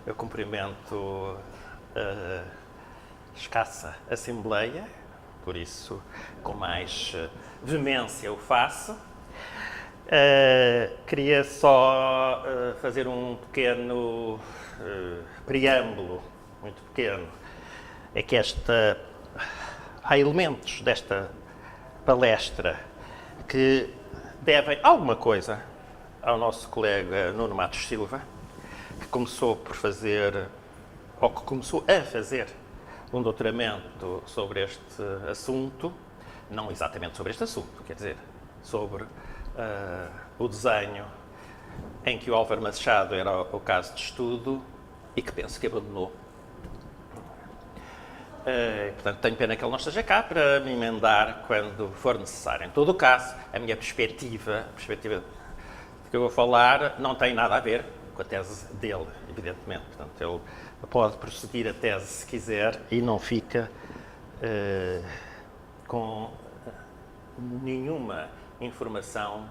Eu cumprimento a escassa Assembleia, por isso, com mais veemência o faço. Queria só fazer um pequeno preâmbulo, muito pequeno. É que há elementos desta palestra que devem alguma coisa ao nosso colega Nuno Matos Silva, que começou por fazer, ou que começou a fazer, um doutoramento sobre este assunto, não exatamente sobre este assunto, quer dizer, sobre o desenho em que o Álvaro Machado era o caso de estudo e que penso que abandonou. Portanto, tenho pena que ele não esteja cá para me emendar quando for necessário. Em todo o caso, a minha perspectiva de que eu vou falar não tem nada a ver com a tese dele, evidentemente. Portanto, ele pode prosseguir a tese se quiser e não fica com nenhuma informação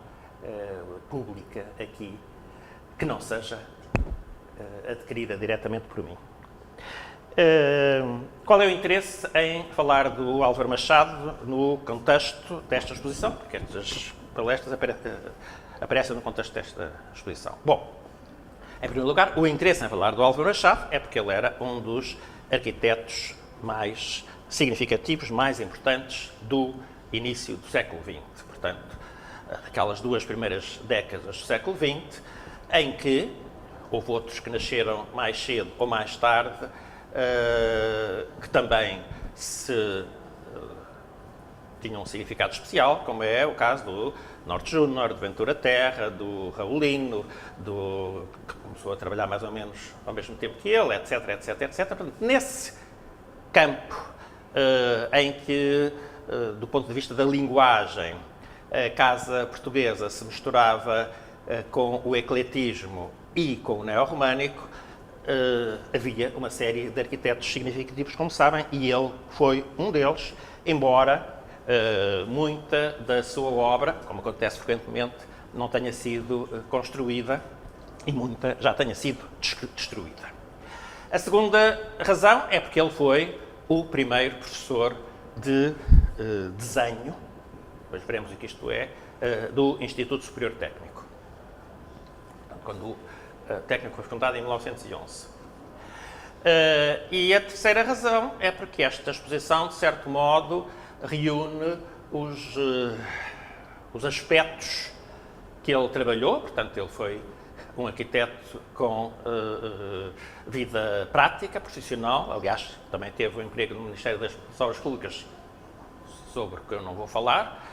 pública aqui que não seja adquirida diretamente por mim. Qual é o interesse em falar do Álvaro Machado no contexto desta exposição? Porque estas palestras aparecem no contexto desta exposição. Bom, em primeiro lugar, o interesse em falar do Álvaro Machado é porque ele era um dos arquitetos mais significativos, mais importantes do início do século XX. Portanto, aquelas duas primeiras décadas do século XX, em que houve outros que nasceram mais cedo ou mais tarde, que também tinham um significado especial, como é o caso do Norte Júnior, do Ventura Terra, do Raulino, que começou a trabalhar mais ou menos ao mesmo tempo que ele, etc, etc, etc. Portanto, nesse campo em que, do ponto de vista da linguagem, a casa portuguesa se misturava com o ecletismo e com o neorromânico, havia uma série de arquitetos significativos, como sabem, e ele foi um deles, embora muita da sua obra, como acontece frequentemente, não tenha sido construída e muita já tenha sido destruída. A segunda razão é porque ele foi o primeiro professor de desenho, depois veremos o que isto é, do Instituto Superior Técnico, quando o técnico foi fundado em 1911. E a terceira razão é porque esta exposição, de certo modo, reúne os aspectos que ele trabalhou. Portanto, ele foi um arquiteto com vida prática, profissional. Aliás, também teve um emprego no Ministério das Obras Públicas, sobre o que eu não vou falar,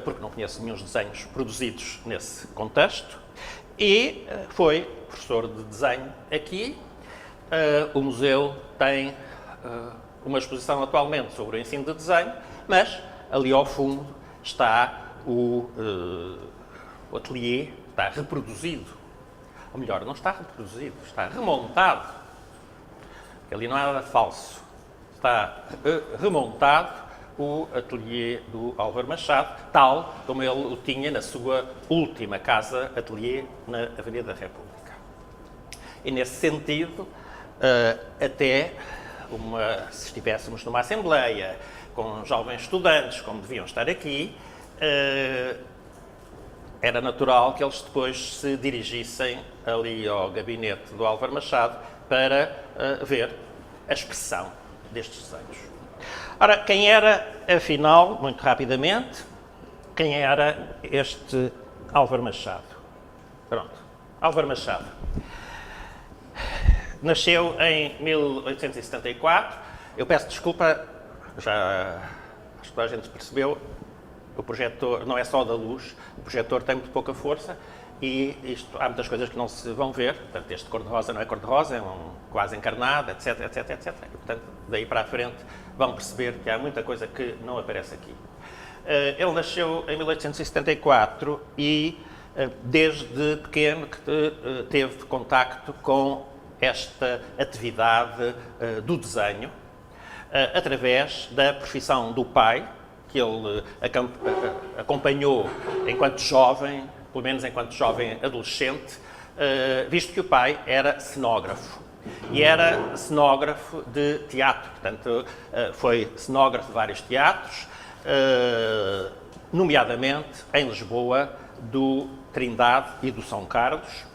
porque não conheço nenhum desenhos produzidos nesse contexto. E foi professor de desenho aqui. O museu tem uma exposição atualmente sobre o ensino de desenho, mas ali ao fundo está o ateliê, está reproduzido, ou melhor, não está reproduzido, está remontado, porque ali não há nada falso, está remontado o ateliê do Álvaro Machado, tal como ele o tinha na sua última casa-ateliê na Avenida da República. E nesse sentido, até se estivéssemos numa assembleia com jovens estudantes, como deviam estar aqui, era natural que eles depois se dirigissem ali ao gabinete do Álvaro Machado para ver a expressão destes desenhos. Ora, quem era, afinal, muito rapidamente, quem era este Álvaro Machado? Pronto, Álvaro Machado. Nasceu em 1874. Eu peço desculpa, já acho que toda a gente percebeu, o projetor não é só da luz, o projetor tem muito pouca força e há muitas coisas que não se vão ver. Portanto, este cor-de-rosa não é cor-de-rosa, é um quase encarnado, etc, etc, etc. E, portanto, daí para a frente vão perceber que há muita coisa que não aparece aqui. Ele nasceu em 1874 e desde pequeno que teve contacto com esta atividade do desenho, através da profissão do pai, que ele acompanhou enquanto jovem, pelo menos enquanto jovem adolescente, visto que o pai era cenógrafo. e era cenógrafo de teatro. Portanto, foi cenógrafo de vários teatros, nomeadamente em Lisboa, do Trindade e do São Carlos,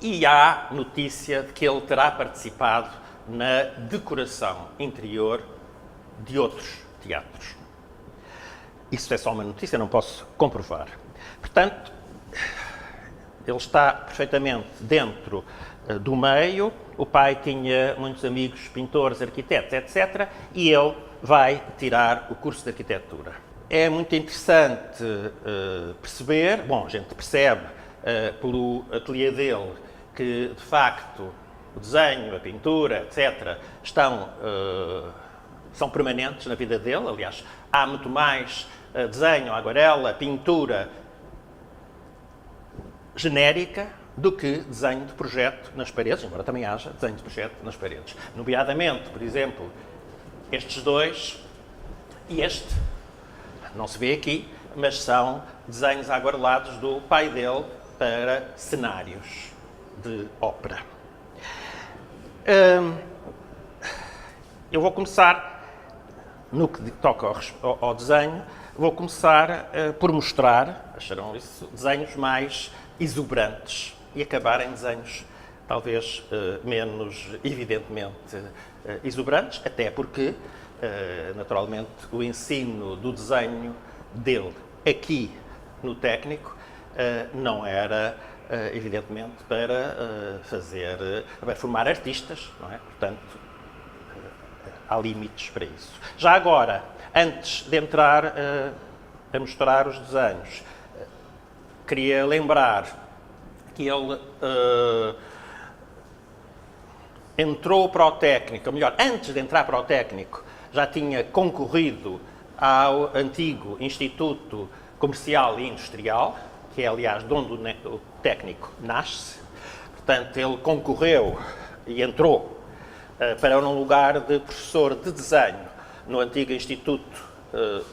e há notícia de que ele terá participado na decoração interior de outros teatros. Isso é só uma notícia, não posso comprovar. Portanto, ele está perfeitamente dentro do meio, o pai tinha muitos amigos pintores, arquitetos, etc., e ele vai tirar o curso de arquitetura. É muito interessante perceber, bom, a gente percebe pelo ateliê dele que, de facto, o desenho, a pintura, etc., são permanentes na vida dele. Aliás, há muito mais desenho, aguarela, pintura genérica do que desenho de projeto nas paredes, embora também haja desenho de projeto nas paredes. Nomeadamente, por exemplo, estes dois e este, não se vê aqui, mas são desenhos aguarelados do pai dele para cenários de ópera. Eu vou começar, no que toca ao desenho, vou começar por mostrar, acharão isso, desenhos mais exuberantes e acabar em desenhos talvez menos evidentemente exuberantes, até porque, naturalmente, o ensino do desenho dele aqui no técnico não era, evidentemente, para formar artistas, não é? Portanto, há limites para isso. Já agora, antes de entrar a mostrar os desenhos, queria lembrar que ele entrou para o técnico, ou melhor, antes de entrar para o técnico, já tinha concorrido ao antigo Instituto Comercial e Industrial, que é, aliás, de onde o técnico nasce. Portanto, ele concorreu e entrou para um lugar de professor de desenho no antigo Instituto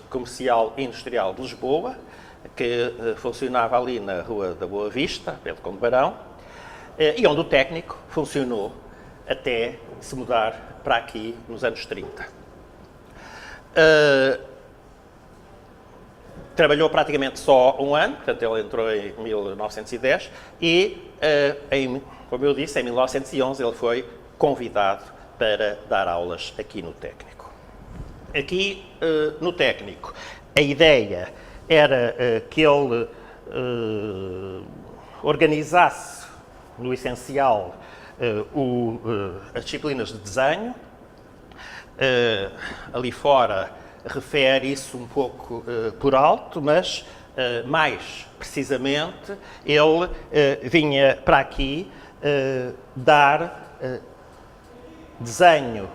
Comercial e Industrial de Lisboa, que funcionava ali na Rua da Boa Vista, Pedro Conde Barão, e onde o técnico funcionou até se mudar para aqui nos anos 30. Trabalhou praticamente só um ano, portanto ele entrou em 1910 e, como eu disse, em 1911 ele foi convidado para dar aulas aqui no técnico. Aqui no técnico, a ideia era que ele organizasse, no essencial, as disciplinas de desenho. Ali fora refere isso um pouco por alto, mas mais precisamente ele vinha para aqui dar desenho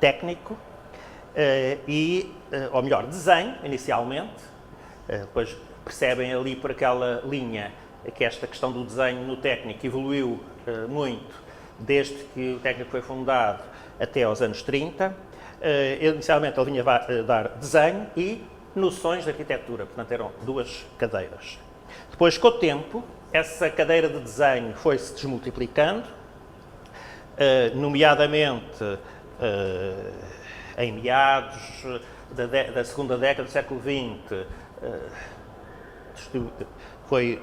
técnico ou melhor, desenho inicialmente. Depois percebem ali por aquela linha que esta questão do desenho no técnico evoluiu muito desde que o técnico foi fundado até aos anos 30. Inicialmente ele vinha dar desenho e noções de arquitetura, portanto eram duas cadeiras. Depois, com o tempo, essa cadeira de desenho foi-se desmultiplicando, nomeadamente em meados da segunda década do século XX, foi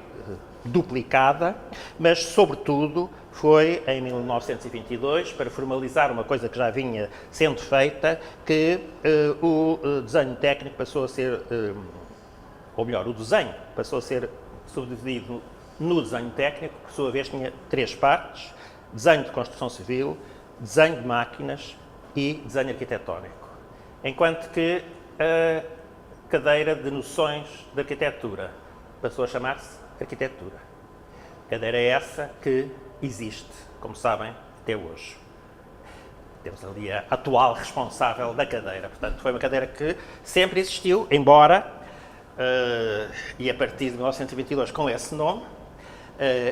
duplicada, mas, sobretudo, foi em 1922, para formalizar uma coisa que já vinha sendo feita, que o desenho técnico passou a ser, ou melhor, o desenho passou a ser subdividido no desenho técnico, que, por sua vez, tinha três partes: desenho de construção civil, desenho de máquinas e desenho arquitetónico. Enquanto que a cadeira de noções de arquitetura passou a chamar-se arquitetura. Cadeira essa que existe, como sabem, até hoje. Temos ali a atual responsável da cadeira. Portanto, foi uma cadeira que sempre existiu, embora, e a partir de 1922 com esse nome,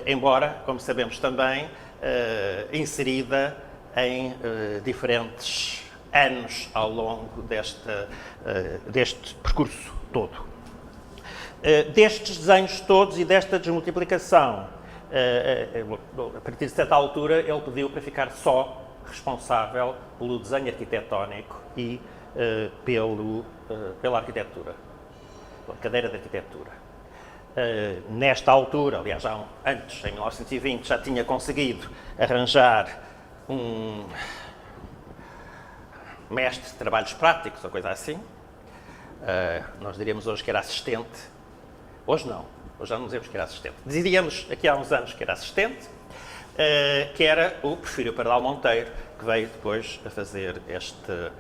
embora, como sabemos também, inserida em diferentes anos ao longo deste percurso todo. Destes desenhos todos e desta desmultiplicação a partir de certa altura, ele pediu para ficar só responsável pelo desenho arquitetónico e pela arquitetura, pela cadeira de arquitetura. Nesta altura, aliás, antes, em 1920, já tinha conseguido arranjar um mestre de trabalhos práticos, ou coisa assim. Nós diríamos hoje que era assistente. Hoje não. Hoje já não dizemos que era assistente. Diríamos aqui há uns anos que era assistente, que era o Porfírio Pardal Monteiro, que veio depois a fazer este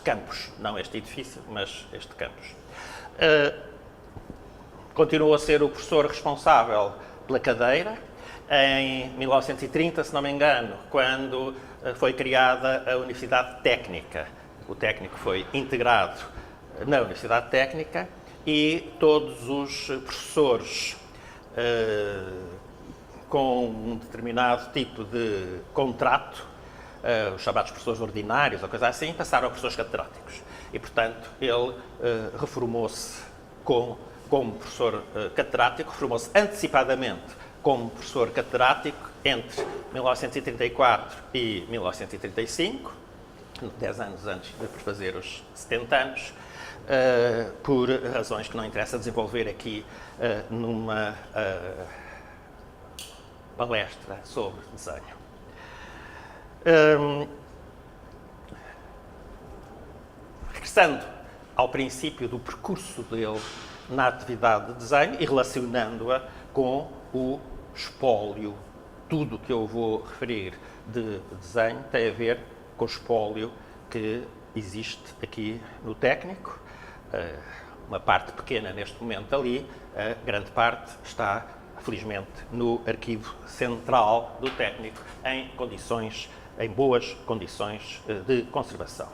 campus. Não este edifício, mas este campus. Continuou a ser o professor responsável pela cadeira. Em 1930, se não me engano, quando foi criada a Universidade Técnica. O técnico foi integrado na Universidade Técnica e todos os professores com um determinado tipo de contrato, os chamados professores ordinários ou coisa assim, passaram a professores catedráticos. E, portanto, ele reformou-se como professor catedrático, reformou-se antecipadamente como professor catedrático entre 1934 e 1935, 10 anos antes de fazer os 70 anos, por razões que não interessa desenvolver aqui numa palestra sobre desenho. Regressando ao princípio do percurso dele na atividade de desenho e relacionando-a com o espólio. Tudo o que eu vou referir de desenho tem a ver com o espólio que existe aqui no técnico. Uma parte pequena neste momento ali, a grande parte está, felizmente, no arquivo central do técnico, em boas condições de conservação.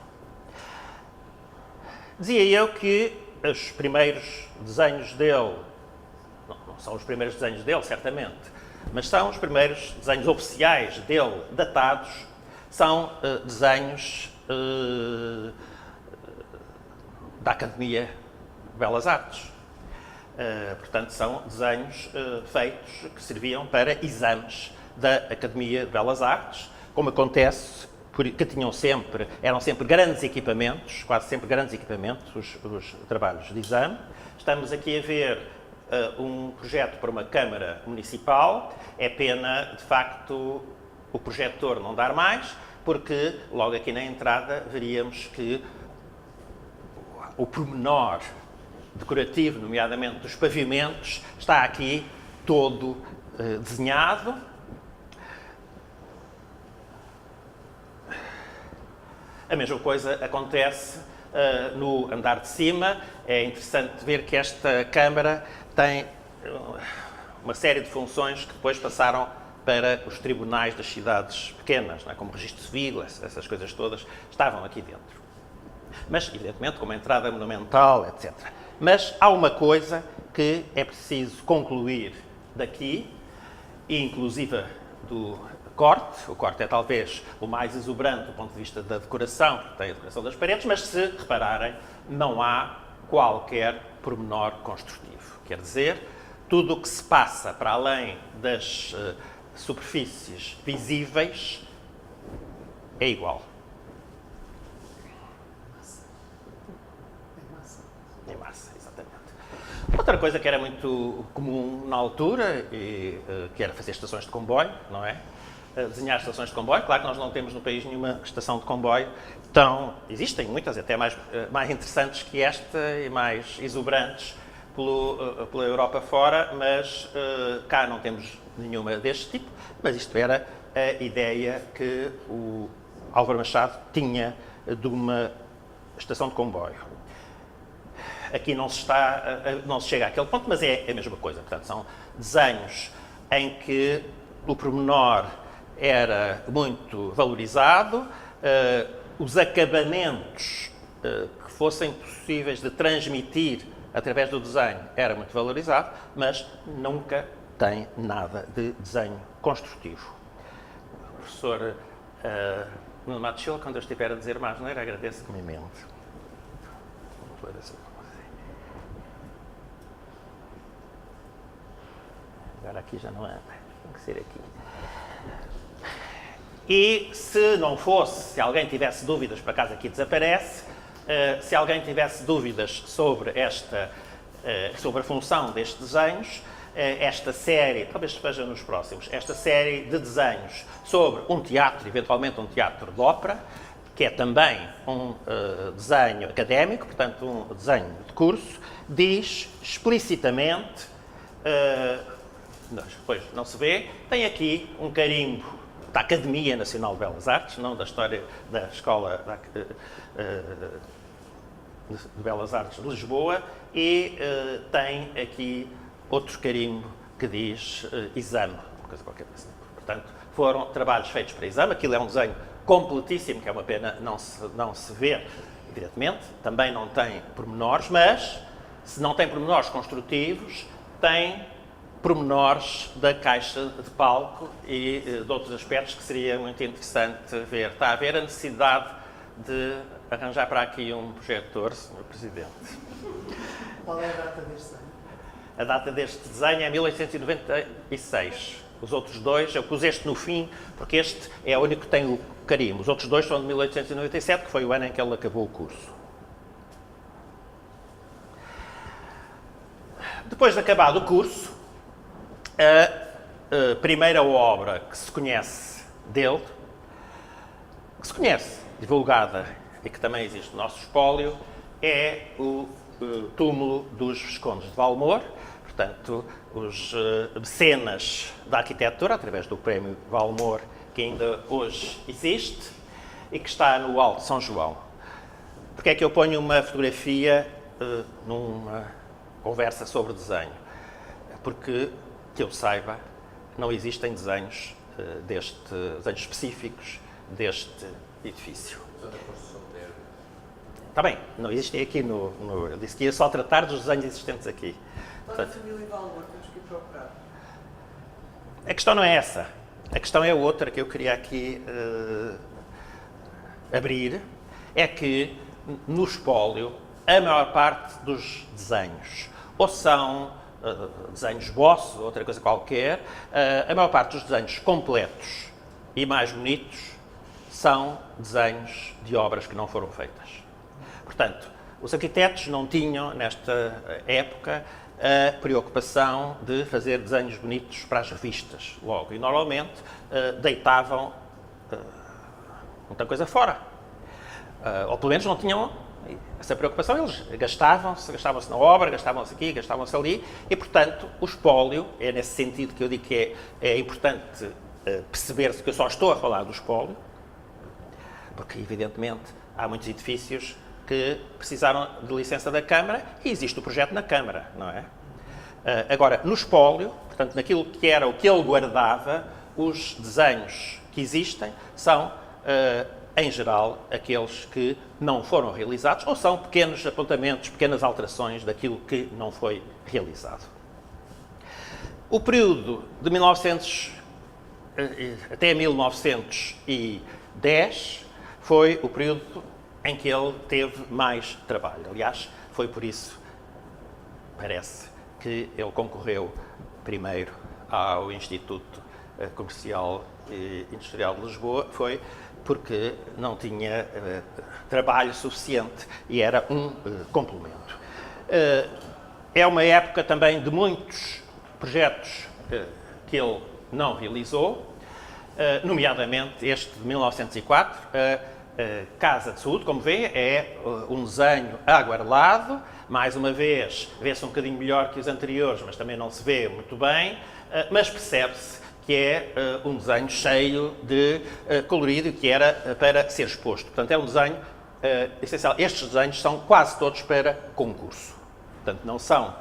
Dizia eu que os primeiros desenhos dele, não são os primeiros desenhos dele, certamente, mas são os primeiros desenhos oficiais dele, datados, são desenhos da Academia de Belas Artes. Portanto, são desenhos feitos que serviam para exames da Academia de Belas Artes, como acontece, que eram sempre grandes equipamentos, quase sempre grandes equipamentos, os trabalhos de exame. Estamos aqui a ver um projeto para uma Câmara Municipal. É pena, de facto, o projetor não dar mais, porque logo aqui na entrada veríamos que o pormenor decorativo, nomeadamente dos pavimentos, está aqui todo desenhado. A mesma coisa acontece no andar de cima. É interessante ver que esta Câmara tem uma série de funções que depois passaram para os tribunais das cidades pequenas, não é? Como registro civil, essas coisas todas estavam aqui dentro. Mas, evidentemente, como entrada monumental, etc. Mas há uma coisa que é preciso concluir daqui, e inclusive do corte. O corte é talvez o mais exuberante do ponto de vista da decoração, porque tem a decoração das paredes, mas se repararem, não há qualquer pormenor construtivo. Quer dizer, tudo o que se passa para além das superfícies visíveis é igual. Em massa, exatamente. Outra coisa que era muito comum na altura, que era fazer estações de comboio, não é? Desenhar estações de comboio. Claro que nós não temos no país nenhuma estação de comboio. Então, existem muitas, até mais interessantes que esta e mais exuberantes pela Europa fora, mas cá não temos nenhuma deste tipo. Mas isto era a ideia que o Álvaro Machado tinha de uma estação de comboio. Aqui não se chega àquele ponto, mas é a mesma coisa. Portanto, são desenhos em que o pormenor era muito valorizado, os acabamentos que fossem possíveis de transmitir através do desenho era muito valorizado, mas nunca tem nada de desenho construtivo. O professor Nuno Matos Silva, quando eu estiver a dizer mais asneira, agradeço-me imenso. Agora aqui já não é, tem que ser aqui. E se não fosse, se alguém tivesse dúvidas, por acaso aqui desaparece, se alguém tivesse dúvidas sobre sobre a função destes desenhos, esta série, talvez esteja nos próximos, esta série de desenhos sobre um teatro, eventualmente um teatro de ópera, que é também um desenho académico, portanto um desenho de curso, diz explicitamente, depois não se vê, tem aqui um carimbo da Academia Nacional de Belas Artes, não da história da Escola de Belas Artes de Lisboa, e tem aqui outro carimbo que diz exame, uma coisa qualquer assim. Portanto, foram trabalhos feitos para exame, aquilo é um desenho completíssimo, que é uma pena não se ver, evidentemente, também não tem pormenores, mas se não tem pormenores construtivos, tem pormenores da caixa de palco e de outros aspectos que seria muito interessante ver. Está a haver a necessidade de arranjar para aqui um projetor, Sr. Presidente. Qual é a data deste ano? A data deste desenho é 1896. Os outros dois, eu pus este no fim, porque este é o único que tem o carimbo. Os outros dois são de 1897, que foi o ano em que ele acabou o curso. Depois de acabado o curso, a primeira obra que se conhece dele, divulgada e que também existe no nosso espólio, é o túmulo dos Viscondes de Valmor, portanto, os mecenas da arquitetura, através do Prémio Valmor, que ainda hoje existe e que está no Alto de São João. Porque é que eu ponho uma fotografia numa conversa sobre desenho? Porque, que eu saiba, não existem desenhos desenhos específicos deste edifício. Está bem, não existem aqui eu disse que ia só tratar dos desenhos existentes aqui. Toda a família Valmor, temos que ir procurar. A questão não é essa. A questão é outra que eu queria aqui abrir. É que no espólio a maior parte dos desenhos ou são desenhos bosses, outra coisa qualquer, a maior parte dos desenhos completos e mais bonitos são desenhos de obras que não foram feitas. Portanto, os arquitetos não tinham, nesta época, a preocupação de fazer desenhos bonitos para as revistas, logo. E, normalmente, deitavam muita coisa fora. Ou, pelo menos, não tinham essa preocupação. Eles gastavam-se na obra, gastavam-se aqui, gastavam-se ali. E, portanto, o espólio, é nesse sentido que eu digo que é importante perceber-se que eu só estou a falar do espólio, porque, evidentemente, há muitos edifícios que precisaram de licença da Câmara e existe o projeto na Câmara, não é? Agora, no espólio, portanto, naquilo que era o que ele guardava, os desenhos que existem são, em geral, aqueles que não foram realizados ou são pequenos apontamentos, pequenas alterações daquilo que não foi realizado. O período de 1900 até 1910 foi o período em que ele teve mais trabalho. Aliás, foi por isso, parece, que ele concorreu primeiro ao Instituto Comercial e Industrial de Lisboa, foi porque não tinha trabalho suficiente e era um complemento. É uma época também de muitos projetos que ele não realizou, nomeadamente este de 1904, Casa de Saúde, como vê, é um desenho aguarelado, mais uma vez vê-se um bocadinho melhor que os anteriores, mas também não se vê muito bem, mas percebe-se que é um desenho cheio de colorido que era para ser exposto. Portanto, é um desenho essencial. Estes desenhos são quase todos para concurso. Portanto, não são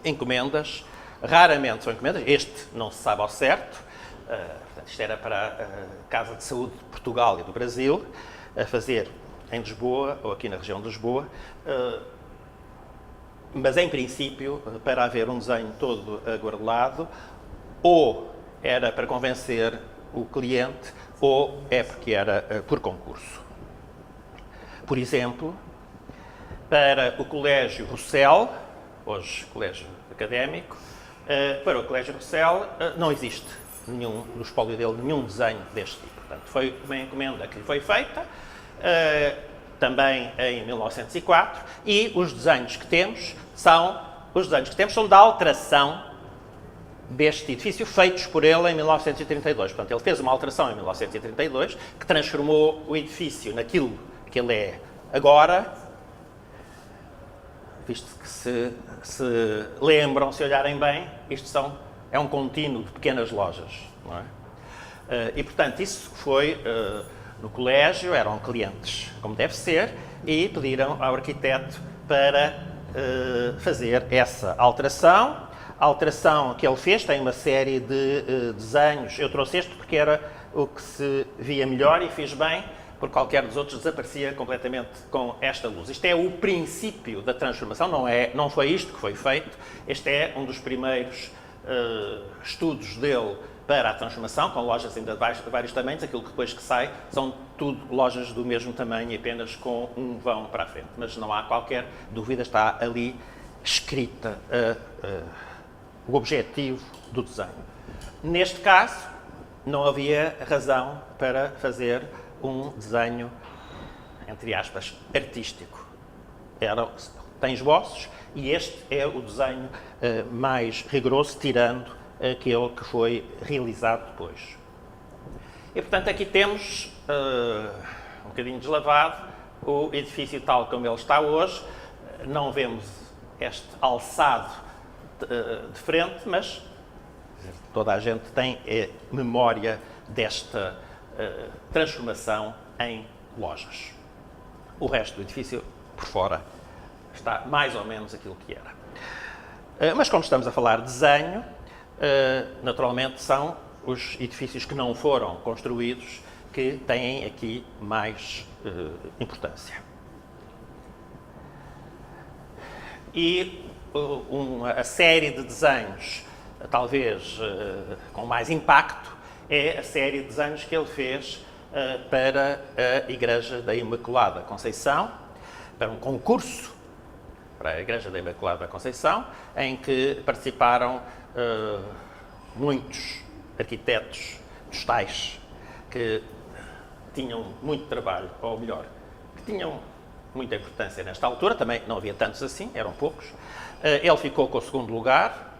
encomendas, raramente são encomendas. Este não se sabe ao certo. Portanto, isto era para a Casa de Saúde de Portugal e do Brasil, a fazer em Lisboa, ou aqui na região de Lisboa, mas em princípio, para haver um desenho todo aguarelado, ou era para convencer o cliente, ou é porque era por concurso. Por exemplo, para o Colégio Rossel, hoje Colégio Académico, Para o Colégio Rossel não existe no espólio dele nenhum desenho deste tipo. Portanto, foi uma encomenda que lhe foi feita, também em 1904, e os desenhos que temos são da alteração deste edifício, feitos por ele em 1932. Portanto, ele fez uma alteração em 1932 que transformou o edifício naquilo que ele é agora, visto que se lembram, se olharem bem, isto é um contínuo de pequenas lojas, não é? E, portanto, isso foi no colégio, eram clientes, como deve ser, e pediram ao arquiteto para fazer essa alteração. A alteração que ele fez tem uma série de desenhos. Eu trouxe este porque era o que se via melhor e fiz bem, porque qualquer dos outros desaparecia completamente com esta luz. Isto é o princípio da transformação, não foi isto que foi feito. Este é um dos primeiros estudos dele para a transformação, com lojas ainda de vários tamanhos. Aquilo que depois que sai são tudo lojas do mesmo tamanho e apenas com um vão para a frente. Mas não há qualquer dúvida, está ali escrita o objetivo do desenho. Neste caso, não havia razão para fazer um desenho, entre aspas, artístico. Tem esboços e este é o desenho mais rigoroso, tirando aquele que foi realizado depois. E, portanto, aqui temos, um bocadinho deslavado, o edifício tal como ele está hoje. Não vemos este alçado de frente, mas toda a gente tem memória desta transformação em lojas. O resto do edifício, por fora, está mais ou menos aquilo que era. Mas como estamos a falar de desenho, naturalmente são os edifícios que não foram construídos que têm aqui mais importância. E a série de desenhos, talvez com mais impacto, é a série de desenhos que ele fez para a Igreja da Imaculada Conceição, para um concurso para a Igreja da Imaculada Conceição, em que participaram muitos arquitetos dos tais que tinham muito trabalho, ou melhor, que tinham muita importância nesta altura. Também não havia tantos assim, eram poucos. Ele ficou com o segundo lugar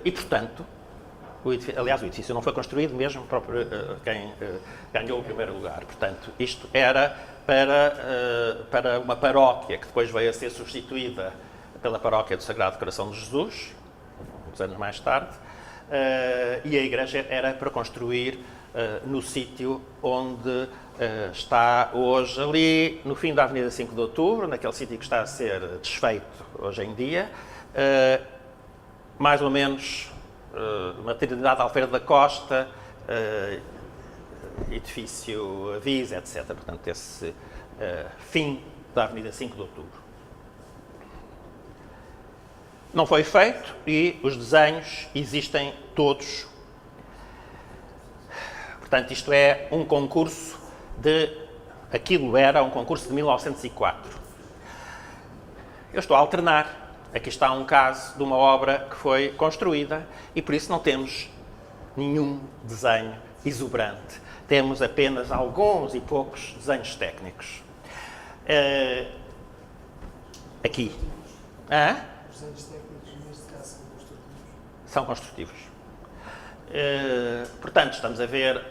e, portanto, o edifício não foi construído mesmo por quem ganhou o primeiro lugar. Portanto, isto era para uma paróquia que depois veio a ser substituída pela paróquia do Sagrado Coração de Jesus, uns anos mais tarde, e a igreja era para construir no sítio onde está hoje, ali no fim da Avenida 5 de Outubro, naquele sítio que está a ser desfeito hoje em dia, mais ou menos maternidade Alfredo da Costa, edifício Avisa, etc. Portanto, esse fim da Avenida 5 de Outubro. Não foi feito e os desenhos existem todos. Portanto, isto é um concurso era um concurso de 1904. Eu estou a alternar. Aqui está um caso de uma obra que foi construída e por isso não temos nenhum desenho exuberante. Temos apenas alguns e poucos desenhos técnicos. Aqui. Os desenhos técnicos, neste caso, são construtivos. Portanto, estamos a ver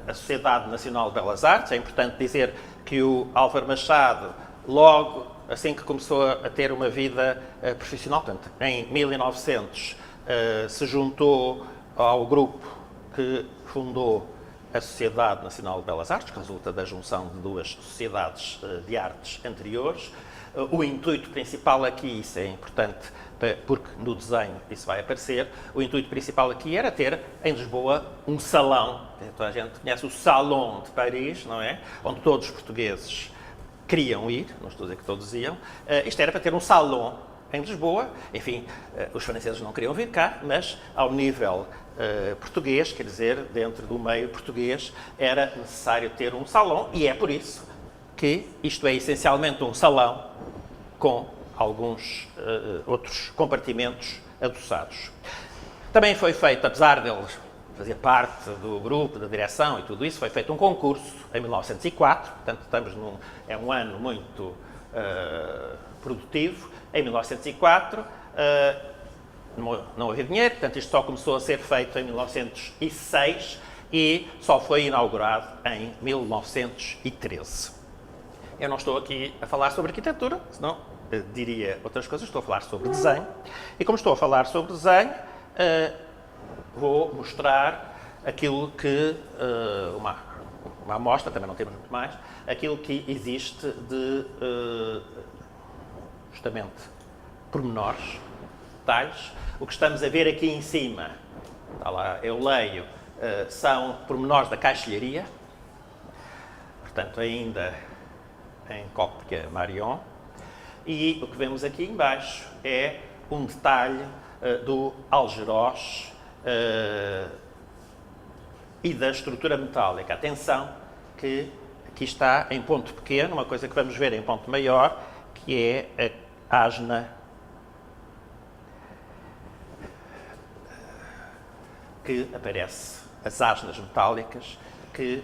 a Sociedade Nacional de Belas Artes. É importante dizer que o Álvaro Machado, logo assim que começou a ter uma vida profissional, portanto, em 1900, se juntou ao grupo que fundou a Sociedade Nacional de Belas Artes, que resulta da junção de duas sociedades de artes anteriores. O intuito principal aqui, isso é importante, porque no desenho isso vai aparecer, o intuito principal aqui era ter em Lisboa um salão. Toda a gente conhece o Salão de Paris, não é? Onde todos os portugueses queriam ir, não estou a dizer que todos iam. Isto era para ter um salão em Lisboa. Enfim, os franceses não queriam vir cá, mas ao nível português, quer dizer, dentro do meio português, era necessário ter um salão, e é por isso que isto é essencialmente um salão com alguns outros compartimentos adoçados. Também foi feito, apesar dele fazer parte do grupo, da direção e tudo isso, foi feito um concurso em 1904, portanto é um ano muito produtivo. Em 1904 não havia dinheiro, portanto isto só começou a ser feito em 1906 e só foi inaugurado em 1913. Eu não estou aqui a falar sobre arquitetura, senão diria outras coisas, estou a falar sobre desenho. E como estou a falar sobre desenho, vou mostrar aquilo que, uma amostra, também não temos muito mais, aquilo que existe de, justamente, pormenores, detalhes. O que estamos a ver aqui em cima, está lá, eu leio, são pormenores da caixilharia, portanto, ainda em cópia Marion. E o que vemos aqui em baixo é um detalhe do algeroz e da estrutura metálica. Atenção que aqui está em ponto pequeno, uma coisa que vamos ver em ponto maior, que é a asna que aparece, as asnas metálicas que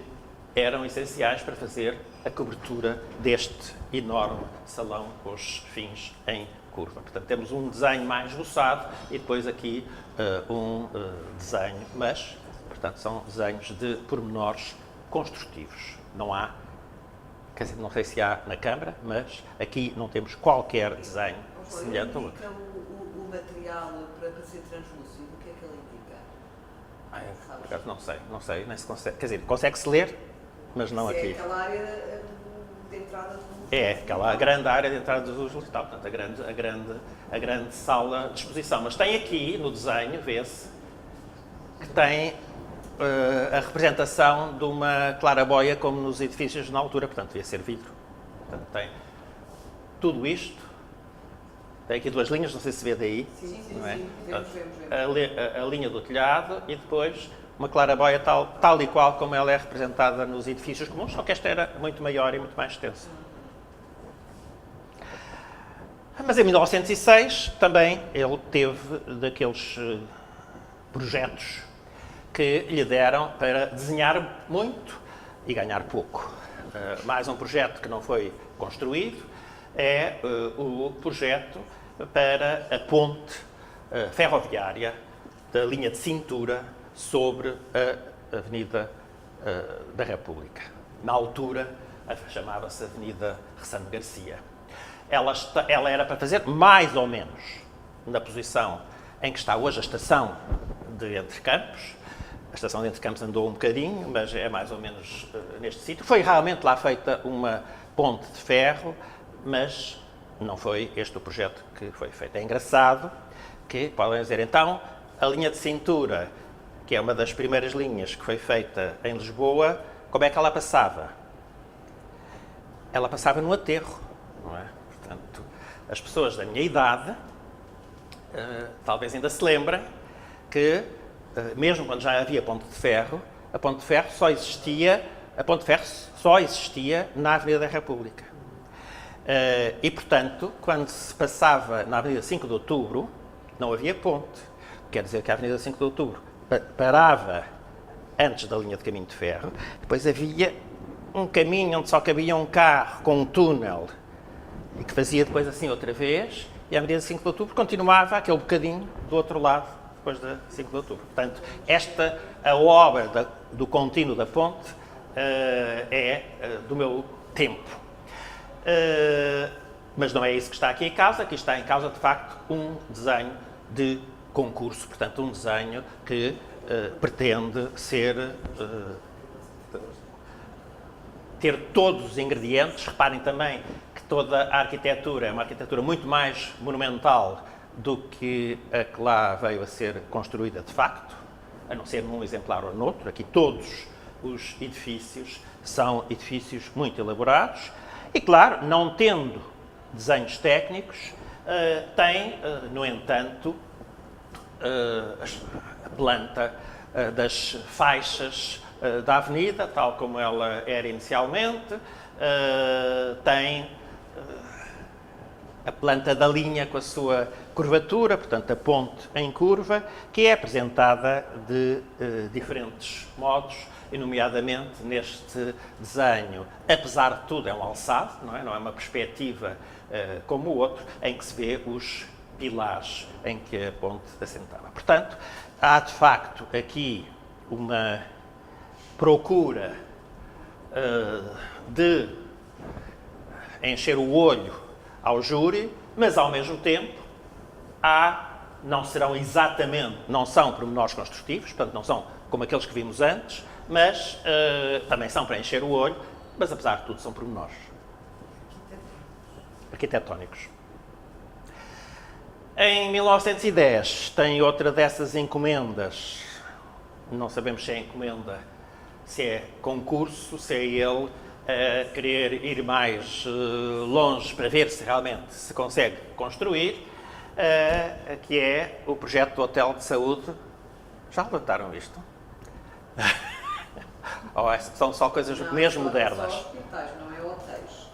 eram essenciais para fazer a cobertura deste enorme salão com os fins em curva. Portanto, temos um desenho mais esboçado e depois aqui um desenho, mas, portanto, são desenhos de pormenores construtivos. Não há, quer dizer, não sei se há na Câmara, mas aqui não temos qualquer desenho semelhante ao outro. O material para ser translúcido, o que é que ele indica? Não sei, nem se consegue, quer dizer, consegue-se ler, mas não aqui. É aquela área de entrada de luz. É, aquela grande área de entrada de luz e tal, portanto, a grande sala de exposição. Mas tem aqui, no desenho, vê-se, que tem a representação de uma claraboia como nos edifícios na altura, portanto, devia ser vidro. Portanto, tem tudo isto. Tem aqui duas linhas, não sei se vê daí. Sim, não é? sim. A linha do telhado e depois uma claraboia tal e qual como ela é representada nos edifícios comuns, só que esta era muito maior e muito mais extensa. Mas em 1906 também ele teve daqueles projetos que lhe deram para desenhar muito e ganhar pouco. Mais um projeto que não foi construído é o projeto para a ponte ferroviária da linha de cintura sobre a Avenida da República. Na altura, chamava-se Avenida Ressano Garcia. Ela era para fazer mais ou menos na posição em que está hoje a estação de Entre Campos. A estação de Entre Campos andou um bocadinho, mas é mais ou menos neste sítio. Foi realmente lá feita uma ponte de ferro, mas não foi este o projeto que foi feito. É engraçado que, podem dizer, então, a linha de cintura, que é uma das primeiras linhas que foi feita em Lisboa, como é que ela passava? Ela passava no aterro, não é? Portanto, as pessoas da minha idade talvez ainda se lembrem que, mesmo quando já havia ponte de ferro, a ponte de ferro só existia na Avenida da República. E, portanto, quando se passava na Avenida 5 de Outubro, não havia ponte. Quer dizer que a Avenida 5 de Outubro parava antes da linha de caminho de ferro, depois havia um caminho onde só cabia um carro com um túnel e que fazia depois assim outra vez, e a Avenida 5 de Outubro continuava aquele bocadinho do outro lado, depois da 5 de Outubro. Portanto, a obra do contínuo da ponte é do meu tempo. Mas não é isso que está aqui em causa. Aqui está em causa, de facto, um desenho de concurso, portanto, um desenho que pretende ter todos os ingredientes. Reparem também que toda a arquitetura é uma arquitetura muito mais monumental do que a que lá veio a ser construída de facto, a não ser num exemplar ou noutro. Aqui todos os edifícios são edifícios muito elaborados e, claro, não tendo desenhos técnicos, tem, no entanto, a planta das faixas da avenida, tal como ela era inicialmente, tem a planta da linha com curvatura, portanto a ponte em curva, que é apresentada de diferentes modos, e nomeadamente neste desenho, apesar de tudo, é um alçado, não é uma perspectiva como o outro, em que se vê os pilares em que a ponte assentava. Portanto, há de facto aqui uma procura de encher o olho ao júri, mas ao mesmo tempo não são pormenores construtivos, portanto não são como aqueles que vimos antes, mas também são para encher o olho, mas apesar de tudo são pormenores arquitetónicos. Em 1910 tem outra dessas encomendas, não sabemos se é encomenda, se é concurso, se é ele a querer ir mais longe para ver se realmente se consegue construir, que é o projeto do Hotel de Saúde. Já levantaram isto? Ou são só coisas mesmo modernas? São hospitais, não é hotéis.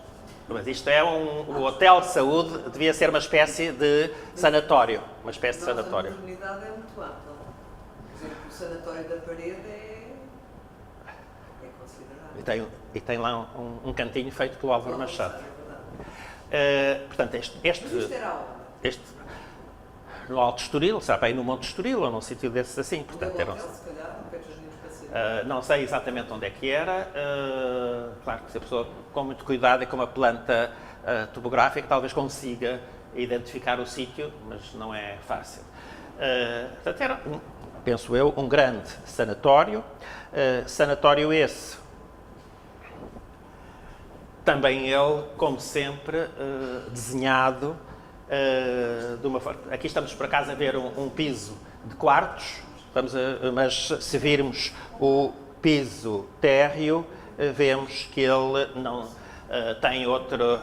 Mas isto é o Hotel de Saúde, devia ser uma espécie de sanatório. Uma espécie de sanatório. A modernidade é muito ampla. Por exemplo, o sanatório da parede é considerável. E tem lá um cantinho feito pelo Álvaro Machado. Portanto, Mas isto era onde? No Alto Estoril, sabe, aí no Monte Estoril, ou num sítio desses assim. Portanto, Hotel, se calhar, não feitos nenhum não sei exatamente onde é que era. Claro que se a pessoa com muito cuidado e com uma planta topográfica talvez consiga identificar o sítio, mas não é fácil. Portanto, era, penso eu, um grande sanatório. Sanatório esse, também ele, como sempre, desenhado de uma forma... Aqui estamos, por acaso, a ver um piso de quartos, mas se virmos o piso térreo, vemos que ele não tem outro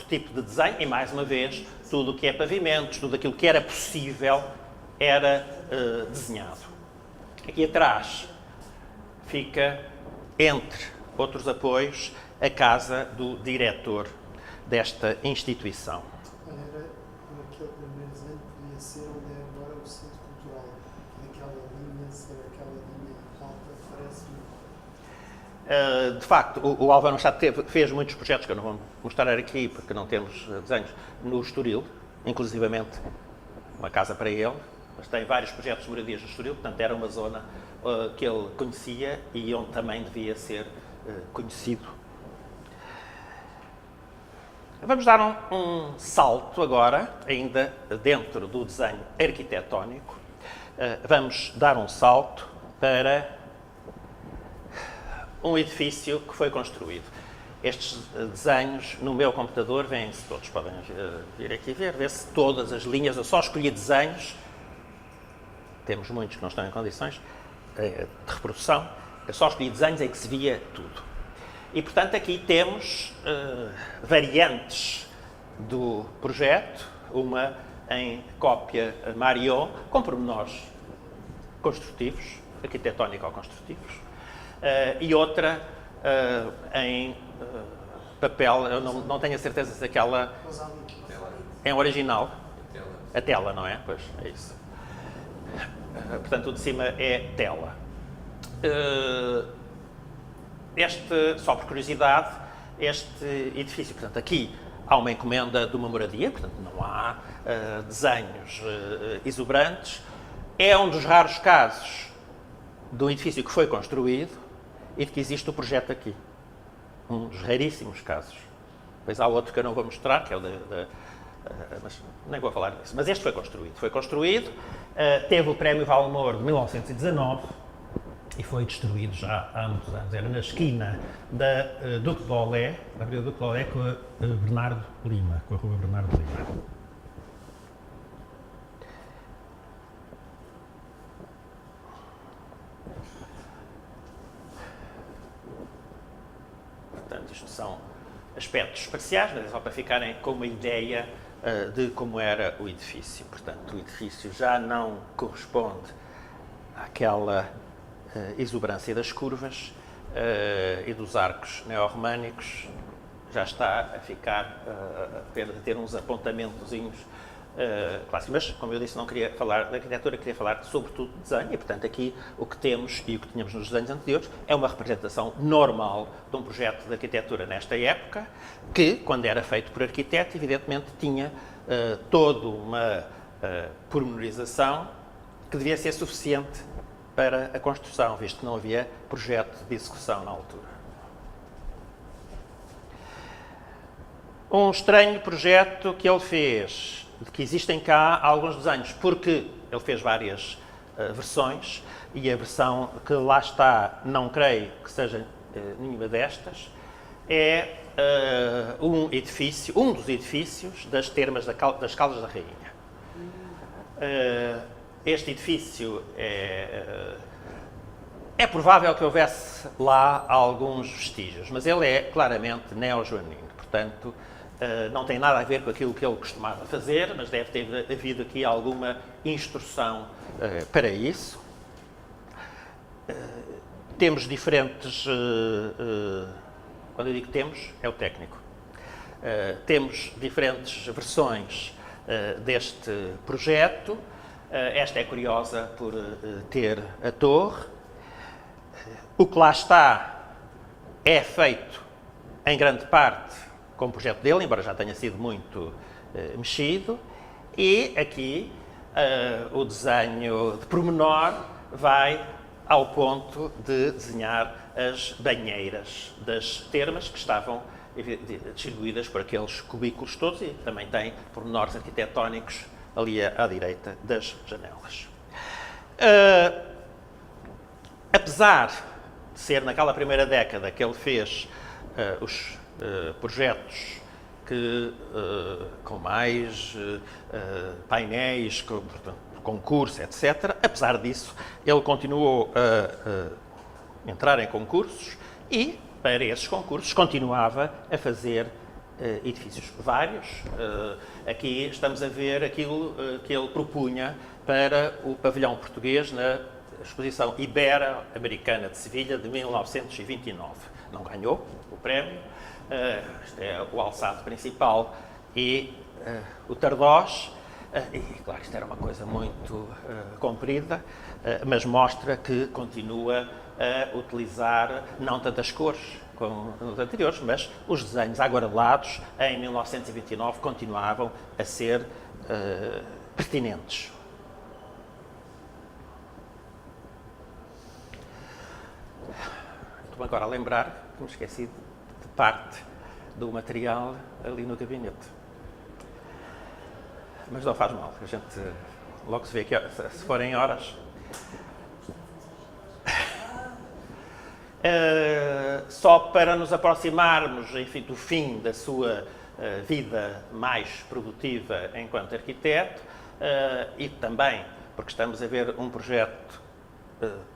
tipo de desenho, e mais uma vez, tudo o que é pavimentos, tudo aquilo que era possível, era desenhado. Aqui atrás fica, entre outros apoios, a casa do diretor desta instituição. Era naquele primeiro desenho podia ser onde é agora o Centro Cultural. Naquela linha, ser aquela linha alta, parece-me. De facto, o Álvaro Machado fez muitos projetos, que eu não vou mostrar aqui, porque não temos desenhos, no Estoril, inclusivamente uma casa para ele, mas tem vários projetos de moradias no Estoril, portanto era uma zona que ele conhecia e onde também devia ser conhecido. Vamos dar um salto agora, ainda dentro do desenho arquitetónico, vamos dar um salto para um edifício que foi construído. Estes desenhos no meu computador vêm-se todos, podem vir aqui ver-se todas as linhas. Eu só escolhi desenhos, temos muitos que não estão em condições de reprodução, eu só escolhi desenhos em que se via tudo. E, portanto, aqui temos variantes do projeto, uma em cópia Marion, com pormenores construtivos, arquitetónico-construtivos, e outra em papel, eu não tenho a certeza se aquela é original. A tela, não é? Pois, é isso. Portanto, o de cima é tela. Só por curiosidade, este edifício, portanto, aqui há uma encomenda de uma moradia, portanto, não há desenhos exuberantes. É um dos raros casos de um edifício que foi construído e de que existe o projeto aqui. Um dos raríssimos casos. Depois há outro que eu não vou mostrar, que é o mas nem vou falar disso. Mas este foi construído. Foi construído, teve o Prémio Valmor de 1919, e foi destruído já há muitos anos. Era na esquina da Duque de Olé, da Avenida Duque de Olé, com a Bernardo Lima, com a Rua Bernardo Lima. Portanto, isto são aspectos parciais, mas é só para ficarem com uma ideia de como era o edifício. Portanto, o edifício já não corresponde àquela exuberância das curvas e dos arcos neorromânicos, já está a ficar, a ter uns apontamentozinhos clássico. Mas, como eu disse, não queria falar da arquitetura, queria falar sobretudo de desenho, e portanto aqui o que temos e o que tínhamos nos desenhos anteriores é uma representação normal de um projeto de arquitetura nesta época, que, quando era feito por arquiteto, evidentemente tinha toda uma pormenorização que devia ser suficiente para a construção, visto que não havia projeto de execução na altura. Um estranho projeto que ele fez, de que existem cá alguns desenhos, porque ele fez várias versões, e a versão que lá está, não creio que seja nenhuma destas, é um dos edifícios das termas das Caldas da Rainha. Este edifício é provável que houvesse lá alguns vestígios, mas ele é claramente neo-joanino, portanto, não tem nada a ver com aquilo que ele costumava fazer, mas deve ter havido aqui alguma instrução para isso. Temos diferentes... quando eu digo temos, é o técnico. Temos diferentes versões deste projeto. Esta é curiosa por ter a torre. O que lá está é feito, em grande parte, com o projeto dele, embora já tenha sido muito mexido, e aqui o desenho de pormenor vai ao ponto de desenhar as banheiras das termas que estavam distribuídas por aqueles cubículos todos, e também tem pormenores arquitetónicos ali à direita das janelas. Apesar de ser naquela primeira década que ele fez os projetos com mais painéis, concurso, etc. Apesar disso, ele continuou a entrar em concursos e, para esses concursos, continuava a fazer edifícios vários. Aqui estamos a ver aquilo que ele propunha para o pavilhão português na Exposição Ibero-Americana de Sevilha de 1929. Não ganhou o prémio. Este é o alçado principal e o tardós. E, claro, isto era uma coisa muito comprida, mas mostra que continua a utilizar não tantas cores como nos anteriores, mas os desenhos aguarelados em 1929 continuavam a ser pertinentes. Estou agora a lembrar que me esqueci de parte do material ali no gabinete. Mas não faz mal, a gente logo se vê que se forem horas. Só para nos aproximarmos, enfim, do fim da sua vida mais produtiva enquanto arquiteto, e também porque estamos a ver um projeto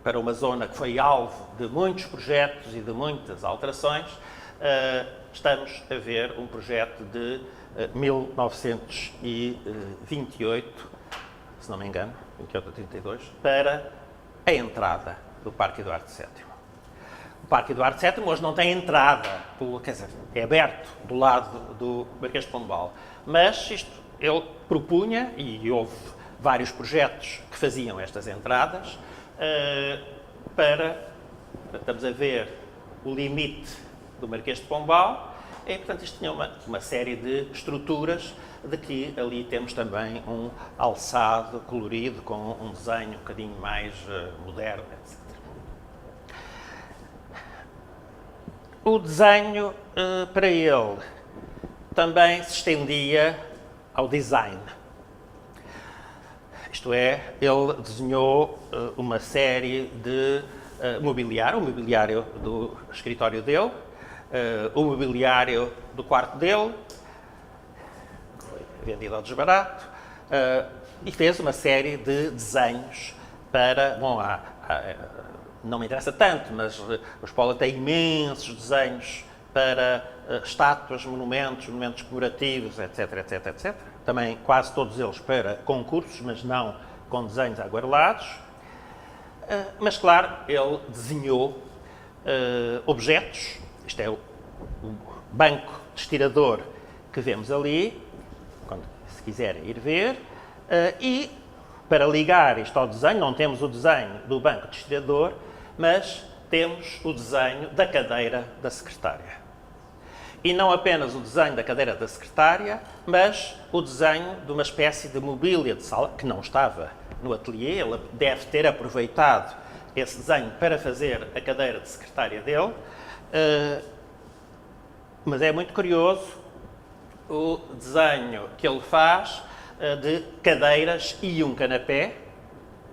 para uma zona que foi alvo de muitos projetos e de muitas alterações, estamos a ver um projeto de 1928, se não me engano, 28 ou 32, para a entrada do Parque Eduardo VII. O Parque Eduardo VII hoje não tem entrada, quer dizer, é aberto do lado do Marquês de Pombal, mas isto ele propunha, e houve vários projetos que faziam estas entradas, estamos a ver o limite do Marquês de Pombal, e, portanto, isto tinha uma série de estruturas de que ali temos também um alçado colorido com um desenho um bocadinho mais moderno, etc. O desenho, para ele, também se estendia ao design. Isto é, ele desenhou uma série de mobiliário, o mobiliário do escritório dele, o mobiliário do quarto dele, que foi vendido ao desbarato, e fez uma série de desenhos para... Bom, não me interessa tanto, mas o Spola tem imensos desenhos para estátuas, monumentos comemorativos, etc, etc, etc. Também quase todos eles para concursos, mas não com desenhos aguarelados. Mas, claro, ele desenhou objetos. Isto é o banco de estirador que vemos ali. quiserem ir ver. E, para ligar isto ao desenho, não temos o desenho do banco de historiador, mas temos o desenho da cadeira da secretária. E não apenas o desenho da cadeira da secretária, mas o desenho de uma espécie de mobília de sala, que não estava no ateliê. Ele deve ter aproveitado esse desenho para fazer a cadeira de secretária dele. Mas é muito curioso o desenho que ele faz de cadeiras e um canapé,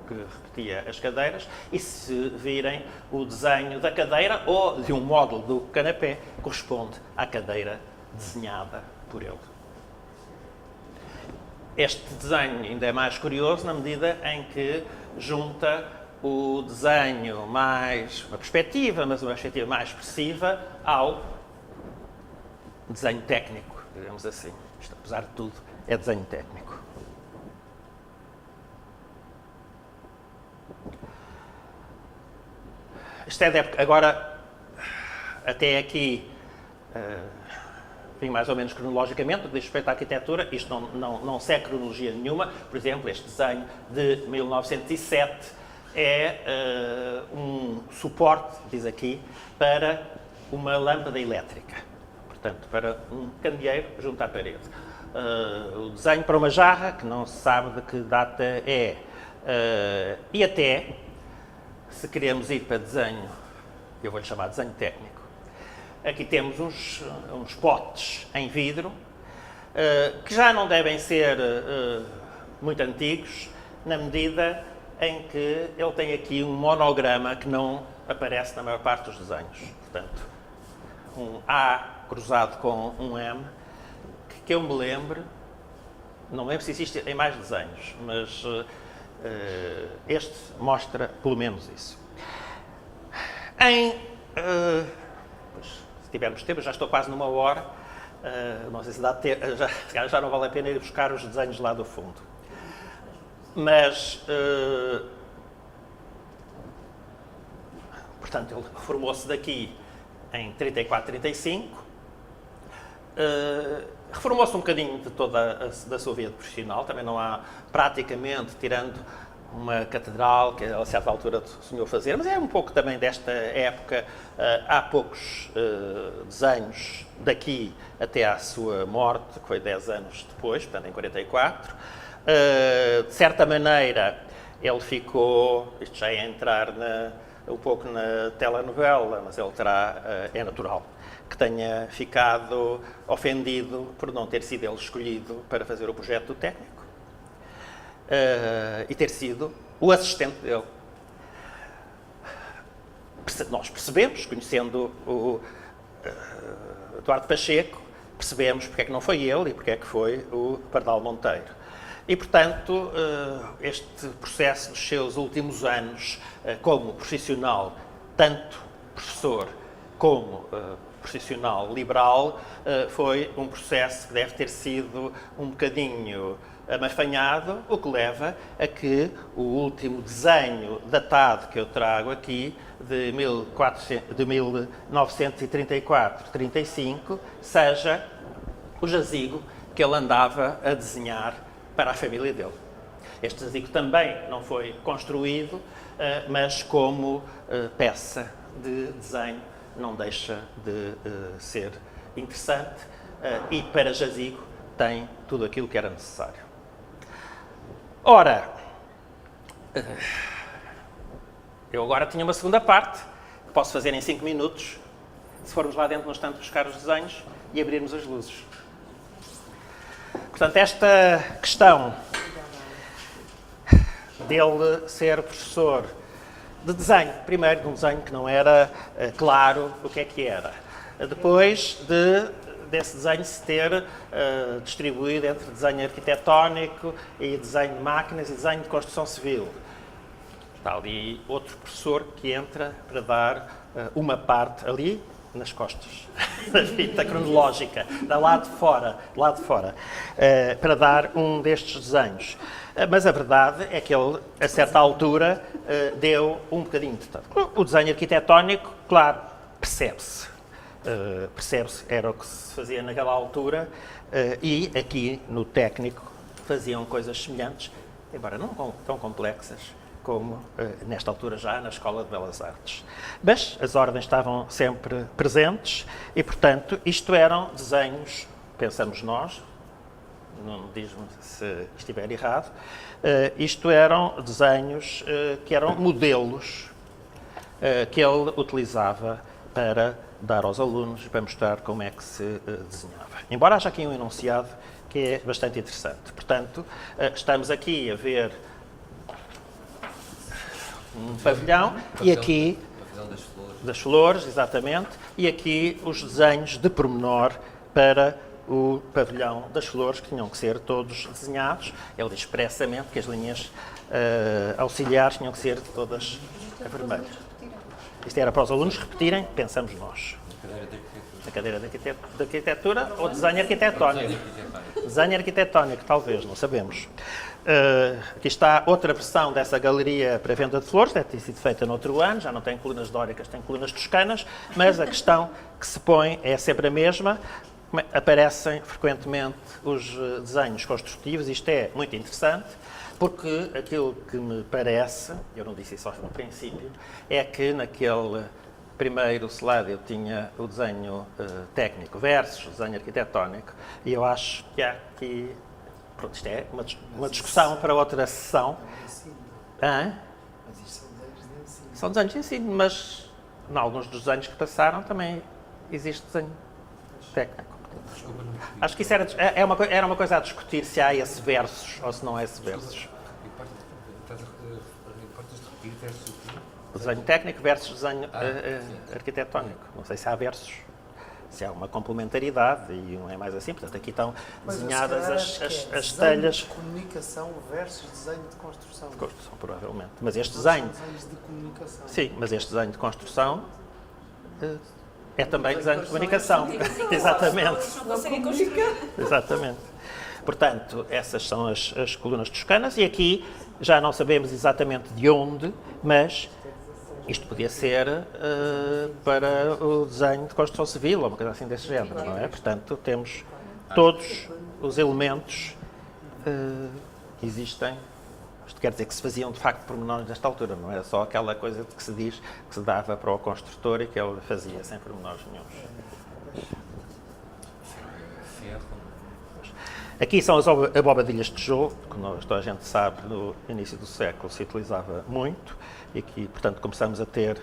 que repetia as cadeiras, e se virem o desenho da cadeira ou de um módulo do canapé, corresponde à cadeira desenhada por ele. Este desenho ainda é mais curioso na medida em que junta o desenho mais, uma perspectiva mais expressiva ao desenho técnico, digamos assim. Isto, apesar de tudo, é desenho técnico. Isto é da época, agora, até aqui, vim mais ou menos cronologicamente, no que diz respeito à arquitetura, isto não segue cronologia nenhuma. Por exemplo, este desenho de 1907 é um suporte, diz aqui, para uma lâmpada elétrica. Portanto, para um candeeiro junto à parede. O desenho para uma jarra, que não se sabe de que data é. E até, se queremos ir para desenho, eu vou-lhe chamar de desenho técnico, aqui temos uns potes em vidro, que já não devem ser muito antigos, na medida em que ele tem aqui um monograma que não aparece na maior parte dos desenhos. Portanto, um A cruzado com um M, que eu me lembro, não me lembro se existe em mais desenhos, mas este mostra pelo menos isso. Se tivermos tempo, já estou quase numa hora, não sei se dá tempo, já não vale a pena ir buscar os desenhos lá do fundo. Mas, portanto, ele reformou-se daqui em 34, 35, reformou-se um bocadinho de toda da sua vida profissional, também não há praticamente, tirando uma catedral que a certa altura sonhou fazer, mas é um pouco também desta época. Há poucos desenhos daqui até à sua morte, que foi 10 anos depois, portanto em 44. De certa maneira, ele ficou, isto já é entrar um pouco na telenovela, mas ele é natural que tenha ficado ofendido por não ter sido ele escolhido para fazer o projeto do técnico. E ter sido o assistente dele. Nós percebemos, conhecendo o Eduardo Pacheco, percebemos porque é que não foi ele e porque é que foi o Pardal Monteiro. E, portanto, este processo dos seus últimos anos como profissional, tanto professor como profissional liberal, foi um processo que deve ter sido um bocadinho amafanhado, o que leva a que o último desenho datado que eu trago aqui, de 1934-35, seja o jazigo que ele andava a desenhar para a família dele. Este jazigo também não foi construído, mas como peça de desenho não deixa de ser interessante, e para jazigo tem tudo aquilo que era necessário. Ora, eu agora tinha uma segunda parte, que posso fazer em 5 minutos, se formos lá dentro no instante buscar os desenhos e abrirmos as luzes. Portanto, esta questão dele ser professor de desenho, primeiro de um desenho que não era claro o que é que era, depois desse desenho se ter distribuído entre desenho arquitetónico e desenho de máquinas e desenho de construção civil. Está ali outro professor que entra para dar uma parte ali nas costas da fita cronológica, da lá de fora, para dar um destes desenhos. Mas a verdade é que ele, a certa altura, deu um bocadinho de tanto. O desenho arquitetónico, claro, percebe-se, era o que se fazia naquela altura, e aqui no técnico faziam coisas semelhantes, embora não tão complexas, como nesta altura já na Escola de Belas Artes. Mas as ordens estavam sempre presentes e, portanto, isto eram desenhos, pensamos nós, não diz-me se estiver errado, isto eram desenhos que eram modelos que ele utilizava para dar aos alunos, para mostrar como é que se desenhava. Embora haja aqui um enunciado que é bastante interessante. Portanto, estamos aqui a ver um pavilhão e aqui das flores, exatamente, e aqui os desenhos de pormenor para o pavilhão das flores, que tinham que ser todos desenhados. Ele diz expressamente que as linhas auxiliares tinham que ser todas vermelhas. Isto era para os alunos repetirem, pensamos nós. Na cadeira de arquitetura ou desenho arquitetónico. Desenho arquitetónico, talvez, não sabemos. Aqui está outra versão dessa galeria para venda de flores, deve ter sido feita no outro ano, já não tem colunas dóricas, tem colunas toscanas, mas a questão que se põe é sempre a mesma. Aparecem frequentemente os desenhos construtivos, isto é muito interessante, porque aquilo que me parece, eu não disse isso no princípio, é que naquele primeiro slide eu tinha o desenho técnico versus o desenho arquitetónico, e eu acho que há aqui, pronto, isto é uma discussão para outra sessão. Mas isto são desenhos de ensino. São desenhos de ensino, mas em alguns dos desenhos que passaram também existe desenho técnico. Acho que isso era uma coisa a discutir, se há esse versus ou se não há esse versus. O desenho técnico versus desenho arquitetónico. Não sei se há versus, se há uma complementaridade e um é mais assim. Portanto, aqui estão desenhadas as telhas. Desenho de comunicação versus desenho de construção. Construção, provavelmente. Mas este desenho. Desenhos de comunicação. Sim, mas este desenho de construção é também desenho de comunicação. Exatamente. Não conseguem comunicar. Exatamente. Portanto, essas são as colunas toscanas e aqui já não sabemos exatamente de onde, mas isto podia ser para o desenho de construção civil ou uma coisa assim desse género, não é? Portanto, temos todos os elementos que existem. Isto quer dizer que se faziam de facto pormenores nesta altura, não era só aquela coisa de que se diz que se dava para o construtor e que ele fazia sem pormenores nenhuns. Aqui são as abobadilhas de tijolo, que toda a gente sabe, no início do século se utilizava muito, e aqui, portanto, começamos a ter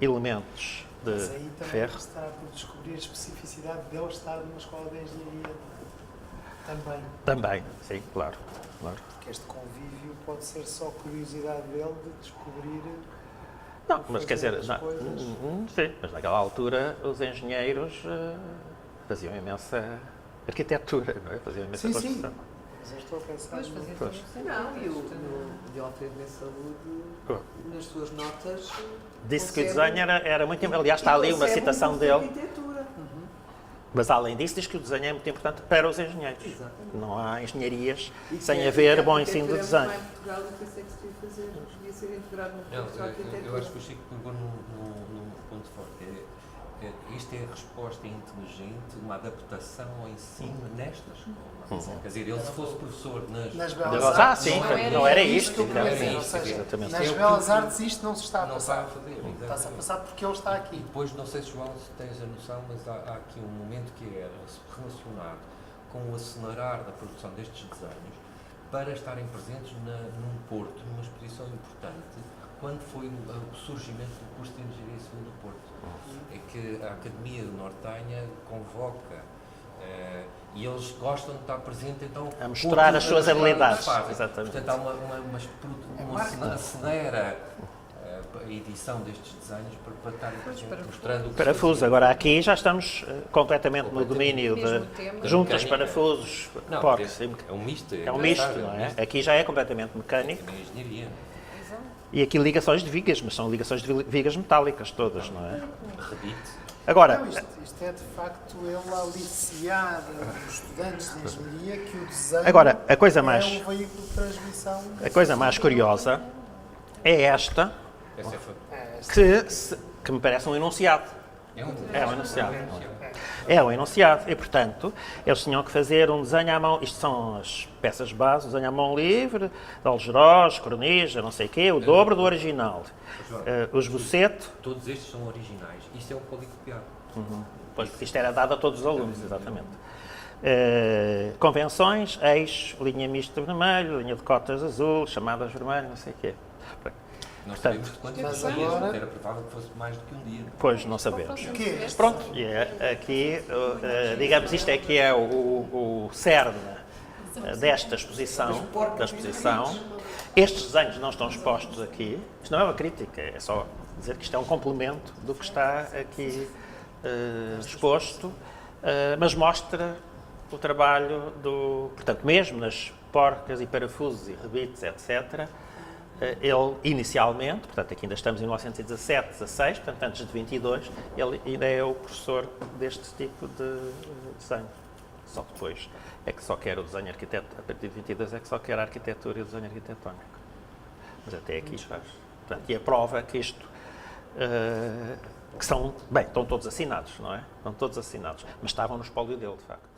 elementos de Mas aí também ferro. está por descobrir a especificidade dele estar numa escola de engenharia também. Também, sim, claro. Que este convívio pode ser só curiosidade dele de descobrir. Não, mas quer dizer, coisas. sim, mas naquela altura os engenheiros faziam imensa arquitetura, não é? Faziam imensa Sim, construção. sim. Mas eu estou a pensar Pois, no- fazia Pois. tudo. Não, e o de Alfredo de Saúde, nas suas notas... Disse que o concebe- desenho era muito... Aliás, está ali uma concebe citação curso de dele. arquitetura. Mas, além disso, diz que o desenho é muito importante para os engenheiros. Exatamente. Não há engenharias E que sem a haver bom arquitetura ensino de é desenho. muito mais em Portugal, eu pensei que se devia fazer, devia ser integrado no Não, curso de arquitetura. eu acho que o Chico pegou num ponto forte. Isto é a resposta inteligente, uma adaptação ao ensino nesta escola. Quer dizer, ele se fosse professor Nas nas belas artes. sim, não era isto. que eu queria dizer, ou isto, seja, exatamente. nas É o belas que- artes isto não se está a não está a passar. fazer. Está-se a exatamente. passar porque ele está E aqui. depois, não sei se João se tens a noção, mas há aqui um momento que é relacionado com o acelerar da produção destes desenhos para estarem presentes num Porto, numa exposição importante, quando foi o surgimento do curso de Engenharia Civil do Porto. É que a Academia de Nortenha convoca e eles gostam de estar presente, então... A mostrar as suas habilidades, fazem. exatamente. Portanto, há uma marketing. acelera a edição destes desenhos para estar mostrando o que Parafuso. se fazia. Agora, aqui já estamos completamente no domínio Mesmo de tema. juntas, Mecânica. parafusos, Não, porcos. é um misto. É um misto, não é? Aqui já é completamente mecânico. Também é engenharia. Exato. E aqui ligações de vigas, mas são ligações de vigas metálicas todas, não é? Rebite. Agora, Não, isto é de facto ele aliciar os estudantes de engenharia que o desenho Agora, a coisa é mais- um veículo de transmissão. a coisa mais curiosa é esta, Essa é É, que me parece um enunciado. um É um enunciado. É um enunciado. E, portanto, eles tinham que fazer um desenho à mão. Isto são as peças base, um desenho à mão livre, de algerós, cornija, não sei o quê, o dobro do original. O esboceto. Todos estes são originais. Isto é um policopiado. Pois, porque isto era dado a todos os alunos, exatamente. Convenções, eixo, linha mista vermelho, linha de cotas azul, chamadas vermelho, não sei o quê. Não Portanto, sabemos de quantos mas dias, agora- era provável que fosse mais do que um dia. Pois, não sabemos. O quê? Pronto, e aqui, digamos, isto é que é o cerne desta exposição, da exposição. Estes desenhos não estão expostos aqui. Isto não é uma crítica, é só dizer que isto é um complemento do que está aqui exposto, mas mostra o trabalho portanto, mesmo nas porcas e parafusos e rebites, etc., ele, inicialmente, portanto, aqui ainda estamos em 1917, 16, portanto, antes de 22, ele ainda é o professor deste tipo de desenho. Só depois é que só quer o desenho arquiteto, a partir de 22 é que só quer a arquitetura e o desenho arquitetónico. Mas até aqui faz. Portanto, e a prova que isto, que são, bem, estão todos assinados, não é? Estão todos assinados, mas estavam no espólio dele, de facto.